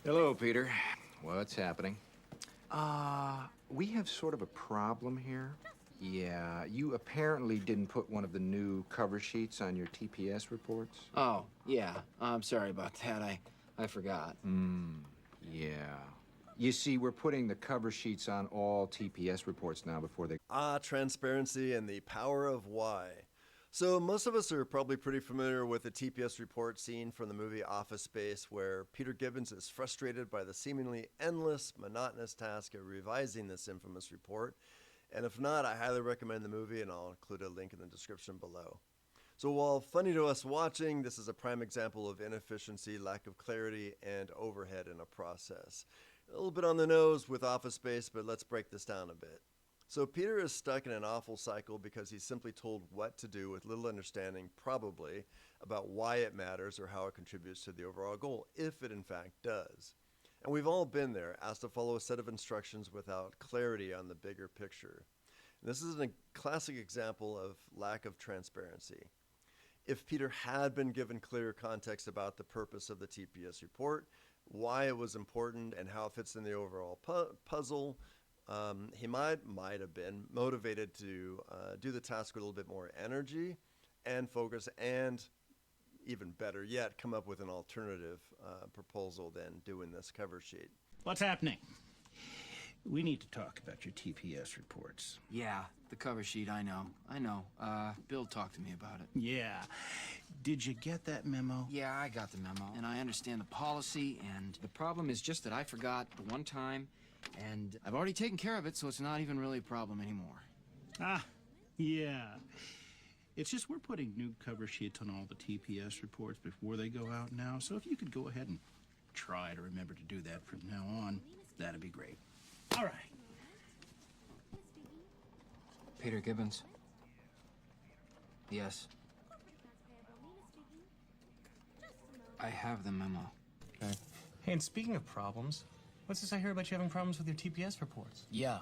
Hello, Peter. What's happening? We have sort of a problem here. Yeah, you apparently didn't put one of the new cover sheets on your TPS reports. Oh, yeah. I'm sorry about that. I forgot. Yeah. You see, we're putting the cover sheets on all TPS reports now before they... Transparency and the power of why. So most of us are probably pretty familiar with the TPS report scene from the movie Office Space, where Peter Gibbons is frustrated by the seemingly endless, monotonous task of revising this infamous report. And if not, I highly recommend the movie, and I'll include a link in the description below. So while funny to us watching, this is a prime example of inefficiency, lack of clarity, and overhead in a process. A little bit on the nose with Office Space, but let's break this down a bit. So Peter is stuck in an awful cycle because he's simply told what to do with little understanding, probably, about why it matters or how it contributes to the overall goal, if it in fact does. And we've all been there, asked to follow a set of instructions without clarity on the bigger picture. And this is a classic example of lack of transparency. If Peter had been given clear context about the purpose of the TPS report, why it was important, and how it fits in the overall puzzle, he might have been motivated to do the task with a little bit more energy and focus, and even better yet, come up with an alternative proposal than doing this cover sheet. What's happening? We need to talk about your TPS reports. Yeah, the cover sheet, I know. Bill talked to me about it. Yeah. Did you get that memo? Yeah, I got the memo, and I understand the policy, and the problem is just that I forgot the one time, and I've already taken care of it, so it's not even really a problem anymore. Yeah. It's just we're putting new cover sheets on all the TPS reports before they go out now, so if you could go ahead and try to remember to do that from now on, that'd be great. All right. Peter Gibbons? Yes. I have the memo. Okay. Hey, and speaking of problems, what's this I hear about you having problems with your TPS reports? Yeah.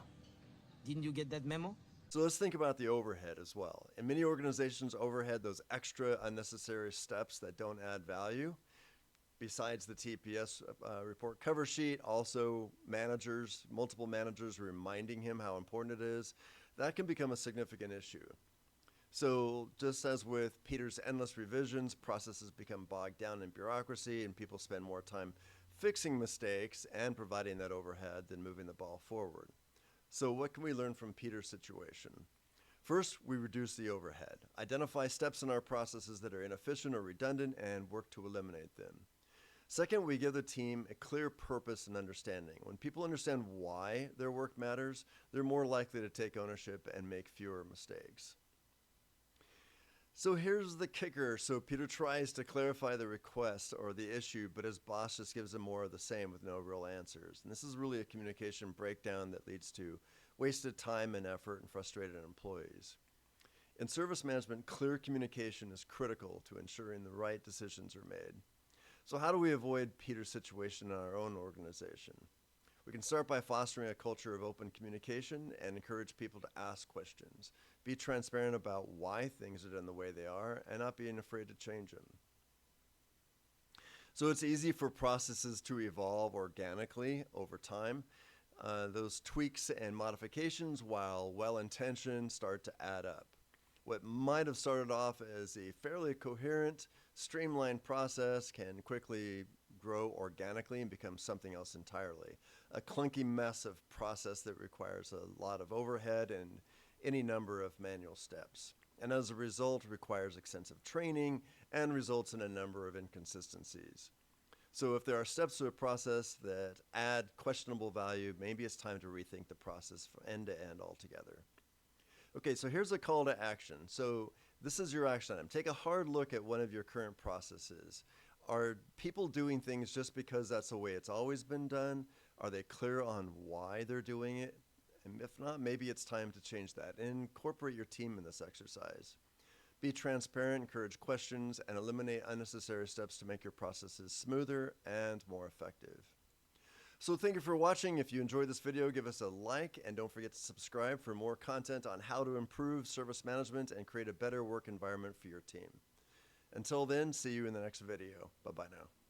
Didn't you get that memo? So let's think about the overhead as well. In many organizations, overhead, those extra unnecessary steps that don't add value. Besides the TPS report cover sheet, also managers, multiple managers reminding him how important it is, that can become a significant issue. So just as with Peter's endless revisions, processes become bogged down in bureaucracy, and people spend more time fixing mistakes and providing that overhead than moving the ball forward. So what can we learn from Peter's situation? First, we reduce the overhead, identify steps in our processes that are inefficient or redundant, and work to eliminate them. Second, we give the team a clear purpose and understanding. When people understand why their work matters, they're more likely to take ownership and make fewer mistakes. So here's the kicker. So Peter tries to clarify the request or the issue, but his boss just gives him more of the same with no real answers. And this is really a communication breakdown that leads to wasted time and effort and frustrated employees. In service management, clear communication is critical to ensuring the right decisions are made. So how do we avoid Peter's situation in our own organization? We can start by fostering a culture of open communication and encourage people to ask questions. Be transparent about why things are done the way they are and not being afraid to change them. So it's easy for processes to evolve organically over time. Those tweaks and modifications, while well-intentioned, start to add up. What might have started off as a fairly coherent, streamlined process can quickly grow organically and become something else entirely. A clunky mess of process that requires a lot of overhead and any number of manual steps. And as a result, requires extensive training and results in a number of inconsistencies. So if there are steps to a process that add questionable value, maybe it's time to rethink the process from end to end altogether. Okay, so here's a call to action. So this is your action item. Take a hard look at one of your current processes. Are people doing things just because that's the way it's always been done? Are they clear on why they're doing it? And if not, maybe it's time to change that and incorporate your team in this exercise. Be transparent, encourage questions, and eliminate unnecessary steps to make your processes smoother and more effective. So thank you for watching. If you enjoyed this video, give us a like, and don't forget to subscribe for more content on how to improve service management and create a better work environment for your team. Until then, see you in the next video. Bye-bye now.